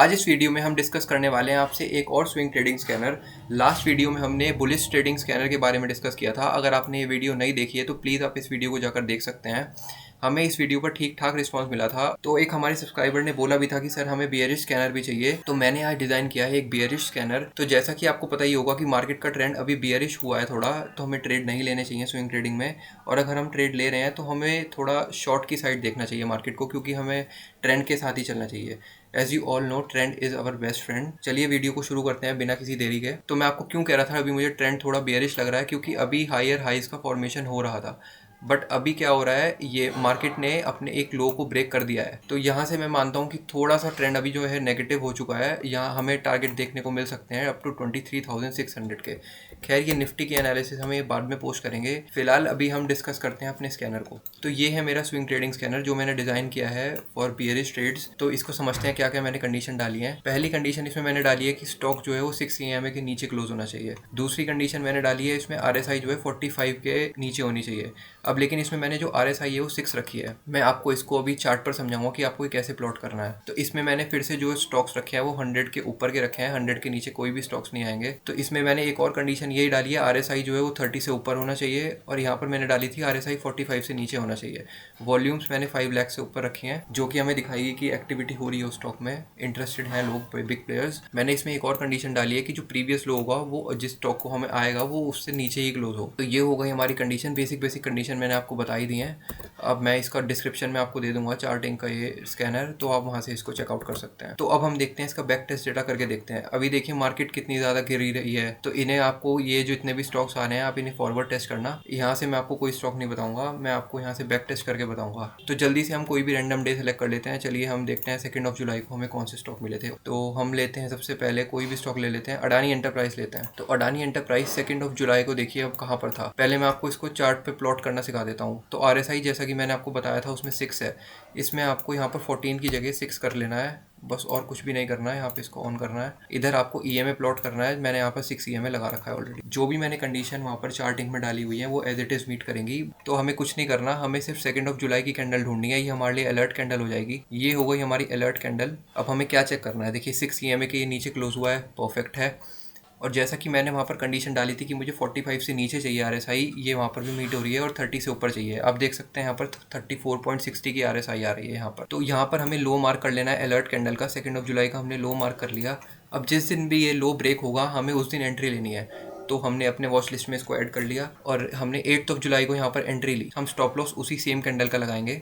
आज इस वीडियो में हम डिस्कस करने वाले हैं आपसे एक और swing trading scanner. Last video में हमने बुलिश ट्रेडिंग स्कैनर के बारे में डिस्कस किया था। अगर आपने ये वीडियो नहीं देखी है तो प्लीज़ आप इस वीडियो को जाकर देख सकते हैं। हमें इस वीडियो पर ठीक ठाक रिस्पांस मिला था। तो एक हमारे सब्सक्राइबर ने बोला भी था कि सर हमें बियरिश स्कैनर भी चाहिए, तो मैंने आज डिज़ाइन किया है एक बियरिश स्कैनर। तो जैसा कि आपको पता ही होगा कि मार्केट का ट्रेंड अभी बियरिश हुआ है थोड़ा, तो हमें ट्रेड नहीं लेने चाहिए स्विंग ट्रेडिंग में। और अगर हम ट्रेड ले रहे हैं तो हमें थोड़ा शॉर्ट की साइड देखना चाहिए मार्केट को, क्योंकि हमें ट्रेंड के साथ ही चलना चाहिए। As you all know, trend is our best friend. चलिए वीडियो को शुरू करते हैं बिना किसी देरी के। तो मैं आपको क्यों कह रहा था अभी मुझे ट्रेंड थोड़ा बेयरिश लग रहा है, क्योंकि अभी हायर हाइज का फॉर्मेशन हो रहा था। बट अभी क्या हो रहा है, ये मार्केट ने अपने एक लो को ब्रेक कर दिया है। तो यहाँ से मैं मानता हूँ कि थोड़ा सा ट्रेंड अभी जो है नेगेटिव हो चुका है। यहाँ हमें टारगेट देखने को मिल सकते हैं अप टू 23,600 के। खैर ये निफ्टी की एनालिसिस हमें बाद में पोस्ट करेंगे। फिलहाल अभी हम डिस्कस करते हैं अपने स्कैनर को। तो ये है मेरा स्विंग ट्रेडिंग स्कैनर जो मैंने डिज़ाइन किया है फॉर बियरिश ट्रेड्स। तो इसको समझते हैं क्या क्या मैंने कंडीशन डाली है। पहली कंडीशन इसमें मैंने डाली है कि स्टॉक जो है वो 6 EMA के नीचे क्लोज होना चाहिए। दूसरी कंडीशन मैंने डाली है इसमें RSI जो है 45 के नीचे होनी चाहिए। अब लेकिन इसमें मैंने जो RSI है वो 6 रखी है। मैं आपको इसको अभी चार्ट पर समझाऊंगा कि आपको ये कैसे प्लॉट करना है। तो इसमें मैंने फिर से जो स्टॉक्स रखे हैं वो 100 के ऊपर के रखे हैं, 100 के नीचे कोई भी स्टॉक्स नहीं आएंगे। तो इसमें मैंने एक और कंडीशन यही डाली है, RSI जो है वो 30 से ऊपर होना चाहिए। और यहाँ पर मैंने डाली थी RSI 45 से नीचे होना चाहिए। वॉल्यूम्स मैंने 5 लाख से ऊपर रखी हैं, जो कि हमें दिखाएगी कि एक्टिविटी हो रही है उस स्टॉक में, इंटरेस्टेड हैं लोग, बिग प्लेयर्स। मैंने इसमें एक और कंडीशन डाली है कि जो प्रीवियस लो होगा वो जिस स्टॉक को हमें आएगा वो उससे नीचे ही क्लोज हो। तो ये हो गई हमारी कंडीशन। बेसिक कंडीशन मैंने आपको बताई दी हैं। अब मैं इसका डिस्क्रिप्शन में आपको दे दूंगा चार्टिंग का ये स्कैनर, तो आप वहाँ से इसको चेकआउट कर सकते हैं। तो अब हम देखते हैं इसका बैक टेस्ट डेटा करके देखते हैं। अभी देखिए मार्केट कितनी ज़्यादा गिरी रही है। तो इन्हें आपको ये जो इतने भी स्टॉक्स आ रहे हैं आप इन्हें फॉरवर्ड टेस्ट करना। यहाँ से मैं आपको कोई स्टॉक नहीं बताऊंगा, मैं आपको यहाँ से बैक टेस्ट करके बताऊंगा। तो जल्दी से हम कोई भी रैंडम डे सेलेक्ट कर लेते हैं। चलिए हम देखते हैं 2 जुलाई को हमें कौन से स्टॉक मिले थे। तो हम लेते हैं सबसे पहले कोई भी स्टॉक ले लेते हैं, अडानी एंटरप्राइज लेते हैं। तो अडानी एंटरप्राइज 2 जुलाई को देखिए अब कहाँ पर था। पहले मैं आपको इसको चार्ट पे प्लॉट करना सिखा देता हूँ। तो RSI जैसा कि मैंने आपको बताया था उसमें 6 है। इसमें आपको यहाँ पर 14 की जगह 6 कर लेना है बस, और कुछ भी नहीं करना है। यहाँ पे इसको ऑन करना है। इधर आपको EMA प्लॉट करना है। मैंने यहाँ पर 6 EMA लगा रखा है ऑलरेडी। जो भी मैंने कंडीशन वहाँ पर चार्टिंग में डाली हुई है वो एज इट इज़ मीट करेंगी। तो हमें कुछ नहीं करना, हमें सिर्फ 2 जुलाई की कैंडल ढूंढनी है। ये हमारे लिए अलर्ट कैंडल हो जाएगी। ये हो गई हमारी अलर्ट कैंडल। अब हमें क्या चेक करना है, देखिए 6 EMA के ये नीचे क्लोज हुआ है, परफेक्ट है। और जैसा कि मैंने वहाँ पर कंडीशन डाली थी कि मुझे 45 से नीचे चाहिए RSI, ये वहाँ पर भी मीट हो रही है। और 30 से ऊपर चाहिए। आप देख सकते हैं यहाँ पर 34.60 की RSI आ रही है यहाँ पर। तो यहाँ पर हमें लो मार्क कर लेना है अलर्ट कैंडल का। 2 जुलाई का हमने लो मार्क कर लिया। अब जिस दिन भी ये लो ब्रेक होगा हमें उस दिन एंट्री लेनी है। तो हमने अपने वॉच लिस्ट में इसको ऐड कर लिया और हमने 8 जुलाई को यहाँ पर एंट्री ली। हम स्टॉप लॉस उसी सेम कैंडल का लगाएंगे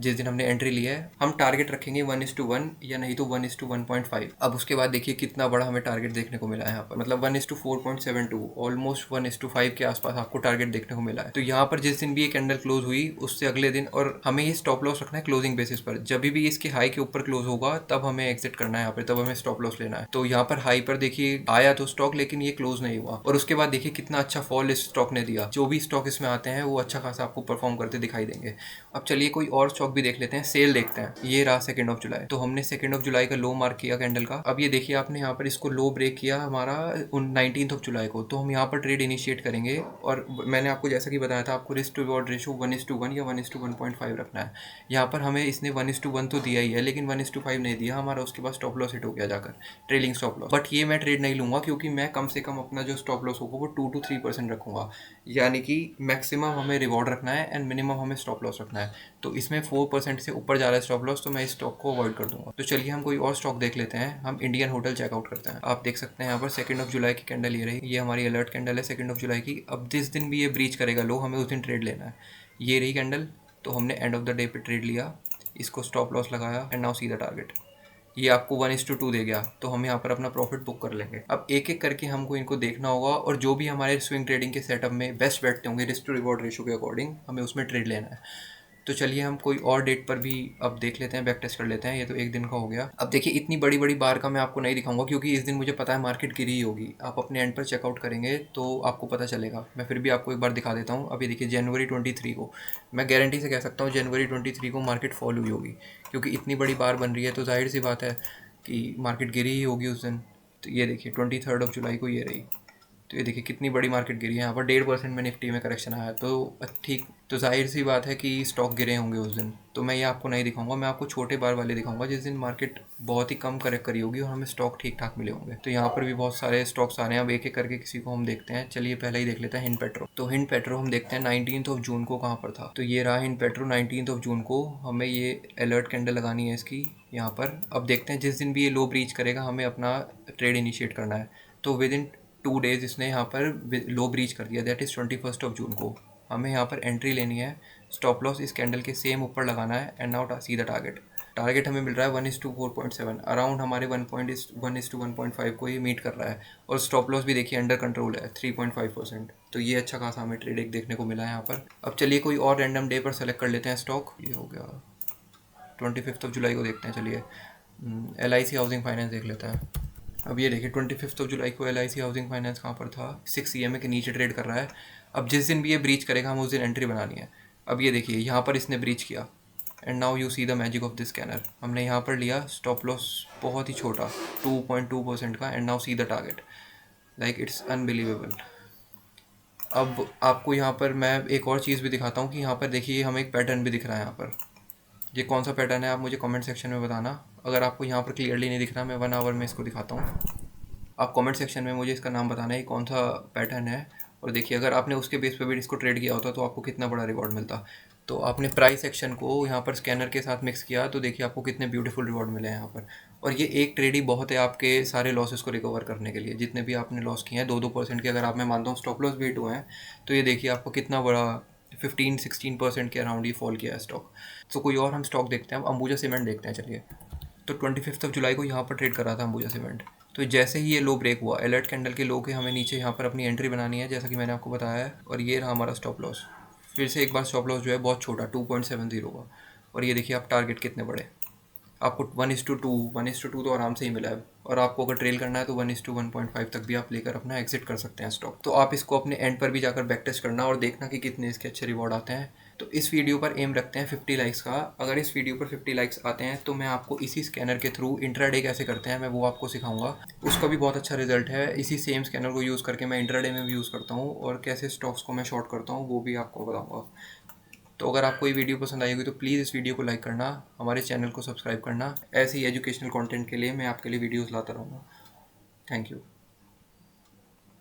जिस दिन हमने एंट्री लिया है। हम टारगेट रखेंगे 1:1 या नहीं तो 1:1.5। अब उसके बाद देखिए कितना बड़ा हमें टारगेट देखने को मिला है यहाँ पर, मतलब 1:4.72, ऑलमोस्ट 1:5 के आसपास आपको टारगेट देखने को मिला है। तो यहाँ पर जिस दिन भी ये कैंडल क्लोज हुई उससे अगले दिन, और हमें ये स्टॉप लॉस रखना है क्लोजिंग बेसिस पर। जब भी इसके हाई के ऊपर क्लोज होगा तब हमें एग्जिट करना है यहाँ पर, तब हमें स्टॉप लॉस लेना है। तो यहाँ पर हाई पर देखिए आया तो स्टॉक, लेकिन ये क्लोज नहीं हुआ। और उसके बाद देखिए कितना अच्छा फॉल इस स्टॉक ने दिया। जो भी स्टॉक इसमें आते हैं वो अच्छा खासा आपको परफॉर्म करते दिखाई देंगे। अब चलिए कोई और स्टॉक भी देख लेते हैं। सेल देखते हैं। ये रहा 2 जुलाई। तो हमने 2 जुलाई का लो मार्क किया कैंडल का। अब ये देखिए आपने यहाँ पर इसको लो ब्रेक किया हमारा 19 जुलाई को। तो हम यहाँ पर ट्रेड इनिशिएट करेंगे। और मैंने आपको जैसा कि बताया था आपको रिस्क टू रिवॉर्ड रेशो 1:1 या 1:1.5 रखना है। यहाँ पर हमें इसने 1:1 तो दिया ही है, लेकिन 1:5 नहीं दिया हमारा। उसके बाद स्टॉप लॉस हिट हो गया जाकर, ट्रेलिंग स्टॉप लॉस। बट ये मैं ट्रेड नहीं लूँगा, क्योंकि मैं कम से कम अपना जो स्टॉप लॉस होगा वो 2 to 3% रखूँगा। यानी कि मैक्सिमम हमें रिवॉर्ड रखना है एंड मिनिमम हमें स्टॉप लॉस रखना है। तो इसमें 4% से ऊपर जा रहा है स्टॉप लॉस, तो मैं इस स्टॉक को अवॉइड कर दूंगा। तो चलिए हम कोई और स्टॉक देख लेते हैं। हम इंडियन होटल चेकआउट करते हैं। आप देख सकते हैं यहाँ पर 2 जुलाई की कैंडल ये रही। ये हमारी अलर्ट कैंडल है 2 जुलाई की। अब जिस दिन भी ये ब्रीच करेगा लो, हमें उस दिन ट्रेड लेना है। ये रही कैंडल। तो हमने एंड ऑफ द डे पे ट्रेड लिया, इसको स्टॉप लॉस लगाया and now see the target. ये आपको 1:2 दे गया, तो हम यहाँ पर अपना प्रॉफिट बुक कर लेंगे। अब एक एक करके हमको इनको देखना होगा, और जो भी हमारे स्विंग ट्रेडिंग के सेटअप में बेस्ट बैठते होंगे रिस्क टू रिवॉर्ड रेशो के अकॉर्डिंग, हमें उसमें ट्रेड लेना है। तो चलिए हम कोई और डेट पर भी अब देख लेते हैं, बैक टेस्ट कर लेते हैं। ये तो एक दिन का हो गया। अब देखिए इतनी बड़ी बड़ी बार का मैं आपको नहीं दिखाऊंगा, क्योंकि इस दिन मुझे पता है मार्केट गिरी ही होगी। आप अपने एंड पर चेकआउट करेंगे तो आपको पता चलेगा। मैं फिर भी आपको एक बार दिखा देता हूँ। अभी देखिए जनवरी 23 को, मैं गारंटी से कह सकता हूँ जनवरी 23 को मार्केट फॉल हुई होगी, क्योंकि इतनी बड़ी बार बन रही है तो जाहिर सी बात है कि मार्केट गिरी ही होगी उस दिन। तो ये देखिए 23 जुलाई को ये रही। तो ये देखिए कितनी बड़ी मार्केट गिरी है यहाँ पर, 1.5% में निफ्टी में करेक्शन आया। तो ठीक, तो जाहिर सी बात है कि स्टॉक गिरे होंगे उस दिन। तो मैं ये आपको नहीं दिखाऊंगा, मैं आपको छोटे बार वाले दिखाऊंगा जिस दिन मार्केट बहुत ही कम करेक्ट करी होगी और हमें स्टॉक ठीक ठाक मिले होंगे। तो यहाँ पर भी बहुत सारे स्टॉक्स आ रहे हैं, अब एक एक करके किसी को हम देखते हैं। चलिए पहले ही देख लेते हैं हिंड पेट्रो। तो हिंड पेट्रो हम देखते हैं 19 जून को कहाँ पर था। तो ये रहा हिंड पेट्रो 19 जून को। हमें ये अलर्ट कैंडल लगानी है इसकी यहाँ पर। अब देखते हैं जिस दिन भी ये लो ब्रीच करेगा हमें अपना ट्रेड इनिशिएट करना है। तो विद इन 2 डेज़ इसने यहाँ पर लो ब्रीच कर दिया, दैट इज़ 21 जून को। हमें यहाँ पर एंट्री लेनी है, स्टॉप लॉस इस कैंडल के सेम ऊपर लगाना है and now see the target हमें मिल रहा है 1:4.7, अराउंड हमारे 1:1.5 को ये मीट कर रहा है। और स्टॉप लॉस भी देखिए अंडर कंट्रोल है 3.5%। तो ये अच्छा खासा हमें ट्रेड एक देखने को मिला है यहाँ पर। अब चलिए कोई और रैंडम डे पर सेलेक्ट कर लेते हैं स्टॉक। ये हो गया 25 जुलाई को देखते हैं। चलिए LIC हाउसिंग फाइनेंस देख लेते हैं। अब ये देखिए 25 जुलाई को LIC हाउसिंग फाइनेंस कहाँ पर था, 6 EMA के नीचे ट्रेड कर रहा है। अब जिस दिन भी ये ब्रीच करेगा हम उस दिन एंट्री बनानी है। अब ये देखिए यहाँ पर इसने ब्रीच किया and now you see the magic of this scanner. हमने यहाँ पर लिया स्टॉप लॉस बहुत ही छोटा 2.2% का and now see the target, like it's unbelievable. अब आपको यहाँ पर मैं एक और चीज़ भी दिखाता हूँ कि यहाँ पर देखिए हमें एक पैटर्न भी दिख रहा है यहाँ पर। ये कौन सा पैटर्न है आप मुझे कमेंट सेक्शन में बताना। अगर आपको यहाँ पर क्लियरली नहीं दिख रहा, मैं 1 आवर में इसको दिखाता हूँ। आप कमेंट सेक्शन में मुझे इसका नाम बताना है कौन सा पैटर्न है। और देखिए अगर आपने उसके बेस पे भी इसको ट्रेड किया होता तो आपको कितना बड़ा रिवॉर्ड मिलता। तो आपने प्राइस एक्शन को यहाँ पर स्कैनर के साथ मिक्स किया तो देखिए आपको कितने ब्यूटीफुल रिवॉर्ड मिले हैं यहाँ पर। और ये एक ट्रेड ही बहुत है आपके सारे लॉसेस को रिकवर करने के लिए, जितने भी आपने लॉस किए हैं 2-2% के। अगर आप, मैं मानता हूँ स्टॉप लॉस भी हिट हुए हैं, तो ये देखिए आपको कितना बड़ा 15-16% के अराउंड ही फॉल किया है स्टॉक। तो कोई और हम स्टॉक देखते हैं। अब अंबुजा सीमेंट देखते हैं चलिए। तो 25 जुलाई को यहाँ पर ट्रेड कर रहा था अंबुजा सीमेंट। तो जैसे ही ये लो ब्रेक हुआ, अलर्ट कैंडल के लो के हमें नीचे यहाँ पर अपनी एंट्री बनानी है जैसा कि मैंने आपको बताया है। और ये रहा हमारा स्टॉप लॉस। फिर से एक बार स्टॉप लॉस जो है बहुत छोटा 2.70 का। और ये देखिए आप टारगेट कितने बड़े, आपको 1:2 तो आराम से ही मिला है। और आपको अगर ट्रेल करना है तो 1:1.5 तक भी आप लेकर अपना एग्जिट कर सकते हैं स्टॉक। तो आप इसको अपने एंड पर भी जाकर बैक टेस्ट करना और देखना कि कितने इसके अच्छे रिवॉर्ड आते हैं। तो इस वीडियो पर एम रखते हैं 50 लाइक्स का। अगर इस वीडियो पर 50 लाइक्स आते हैं तो मैं आपको इसी स्कैनर के थ्रू इंट्राडे कैसे करते हैं मैं वो आपको सिखाऊंगा। उसका भी बहुत अच्छा रिजल्ट है। इसी सेम स्कैनर को यूज़ करके मैं इंट्राडे में भी यूज़ करता हूँ और कैसे स्टॉक्स को मैं शॉर्ट करता हूँ वो भी आपको बताऊँगा। तो अगर आपको ये वीडियो पसंद आई होगी तो प्लीज़ इस वीडियो को लाइक करना, हमारे चैनल को सब्सक्राइब करना। ऐसे ही एजुकेशनल कंटेंट के लिए मैं आपके लिए वीडियोस लाता रहूँगा। Thank you.